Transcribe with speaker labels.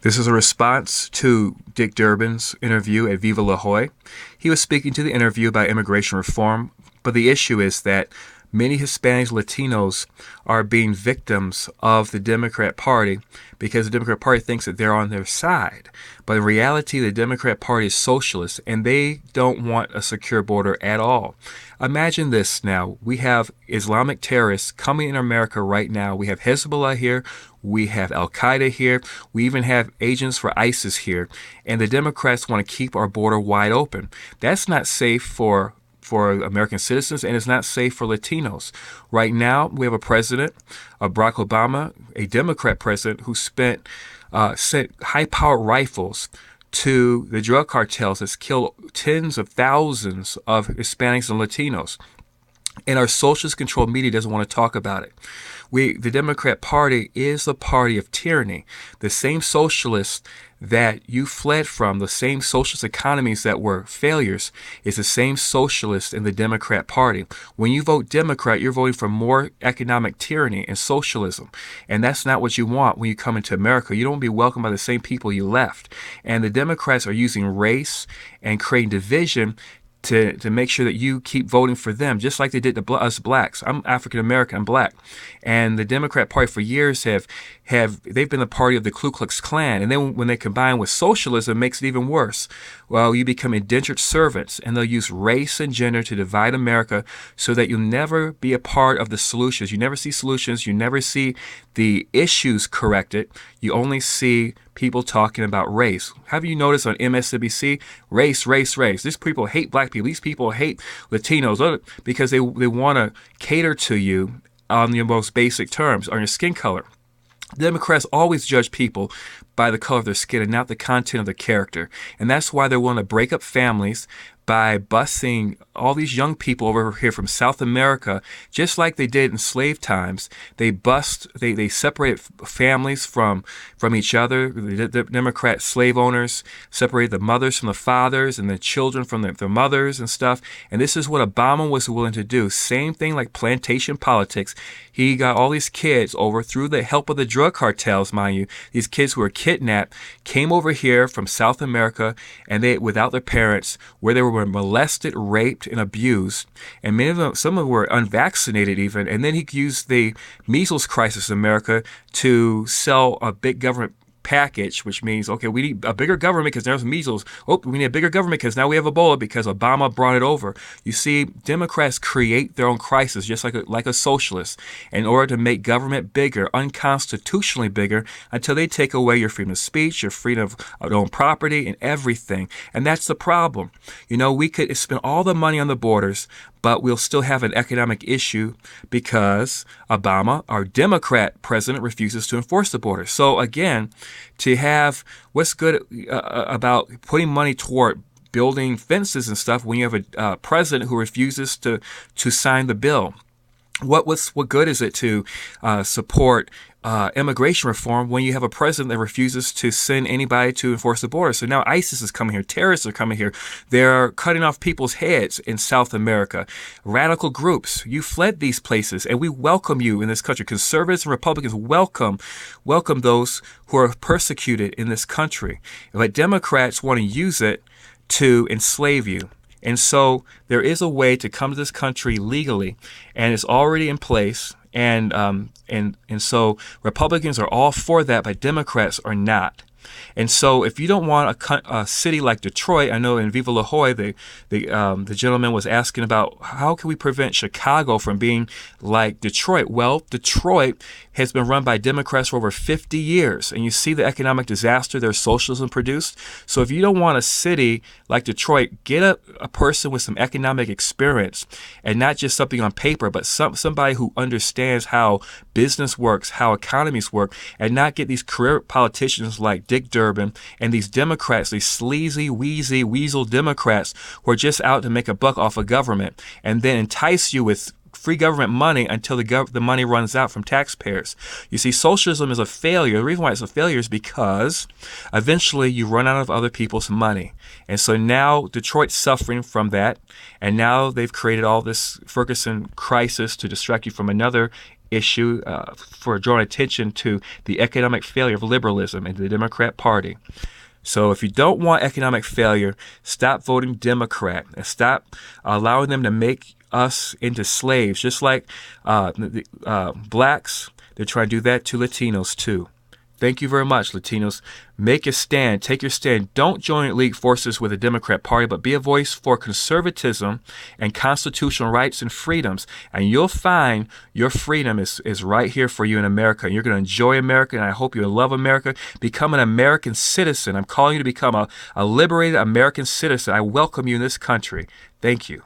Speaker 1: This is a response to Dick Durbin's interview at Vivelo. He was speaking to the interview about immigration reform, but the issue is that many Hispanics, Latinos are being victims of the Democrat Party because the Democrat Party thinks that they're on their side. But in reality, the Democrat Party is socialist and they don't want a secure border at all. Imagine this now. We have Islamic terrorists coming in America right now. We have Hezbollah here. We have Al Qaeda here. We even have agents for ISIS here. And the Democrats want to keep our border wide open. That's not safe for American citizens, and it's not safe for Latinos. Right now, we have a president, Barack Obama, a Democrat president, who sent high-powered rifles to the drug cartels that's killed tens of thousands of Hispanics and Latinos. And our socialist-controlled media doesn't want to talk about it. The Democrat Party is the party of tyranny. The same socialists that you fled from, the same socialist economies that were failures, is the same socialist in the Democrat Party. When you vote Democrat, you're voting for more economic tyranny and socialism. And that's not what you want when you come into America. You don't want to be welcomed by the same people you left. And the Democrats are using race and creating division to make sure that you keep voting for them, just like they did to us blacks. I'm African American, I'm black. And the Democrat Party for years they've been the party of the Ku Klux Klan. And then when they combine with socialism, it makes it even worse. Well, you become indentured servants, and they'll use race and gender to divide America so that you'll never be a part of the solutions. You never see solutions. You never see the issues corrected. You only see people talking about race. Have you noticed on MSNBC? Race, race, race. These people hate black people. These people hate Latinos because they want to cater to you on your most basic terms, on your skin color. Democrats always judge people by the color of their skin and not the content of their character. And that's why they're willing to break up families by busing all these young people over here from South America, just like they did in slave times. They separated families from each other. The Democrat slave owners separated the mothers from the fathers and the children from their mothers and stuff. And this is what Obama was willing to do. Same thing like plantation politics. He got all these kids over through the help of the drug cartels, mind you. These kids who were kidnapped came over here from South America, and they, without their parents, where they were molested, raped, and abused. And many of them, some of them were unvaccinated even. And then he used the measles crisis in America to sell a big government package, which means, okay, we need a bigger government because there's measles. Oh, we need a bigger government because now we have Ebola because Obama brought it over. You see, Democrats create their own crisis just like a socialist in order to make government bigger, unconstitutionally bigger, until they take away your freedom of speech, your freedom of own property, and everything. And that's the problem. You know, we could spend all the money on the borders, but we'll still have an economic issue because Obama, our Democrat president, refuses to enforce the border. So again, to have what's good about putting money toward building fences and stuff when you have a president who refuses to sign the bill? What good is it to support immigration reform when you have a president that refuses to send anybody to enforce the border? So now ISIS is coming here. Terrorists are coming here. They're cutting off people's heads in South America. Radical groups. You fled these places, and we welcome you in this country. Conservatives and Republicans welcome those who are persecuted in this country. But Democrats want to use it to enslave you. And so there is a way to come to this country legally, and it's already in place. And so Republicans are all for that, but Democrats are not. And so if you don't want a city like Detroit, I know in Viva La Jolla, the gentleman was asking about how can we prevent Chicago from being like Detroit? Well, Detroit has been run by Democrats for over 50 years, and you see the economic disaster their socialism produced. So if you don't want a city like Detroit, get a person with some economic experience, and not just something on paper, but somebody who understands how business works, how economies work, and not get these career politicians like Dick Durbin and these Democrats, these sleazy, wheezy, weasel Democrats who are just out to make a buck off of government and then entice you with free government money until the money runs out from taxpayers. You see, socialism is a failure. The reason why it's a failure is because eventually you run out of other people's money. And so now Detroit's suffering from that. And now they've created all this Ferguson crisis to distract you from another issue for drawing attention to the economic failure of liberalism in the Democrat Party. So if you don't want economic failure, stop voting Democrat and stop allowing them to make us into slaves, just like blacks. They're trying to do that to Latinos too. Thank you very much, Latinos. Make a stand. Take your stand. Don't join elite forces with the Democrat Party, but be a voice for conservatism and constitutional rights and freedoms. And you'll find your freedom is right here for you in America. And you're going to enjoy America, and I hope you love America. Become an American citizen. I'm calling you to become a liberated American citizen. I welcome you in this country. Thank you.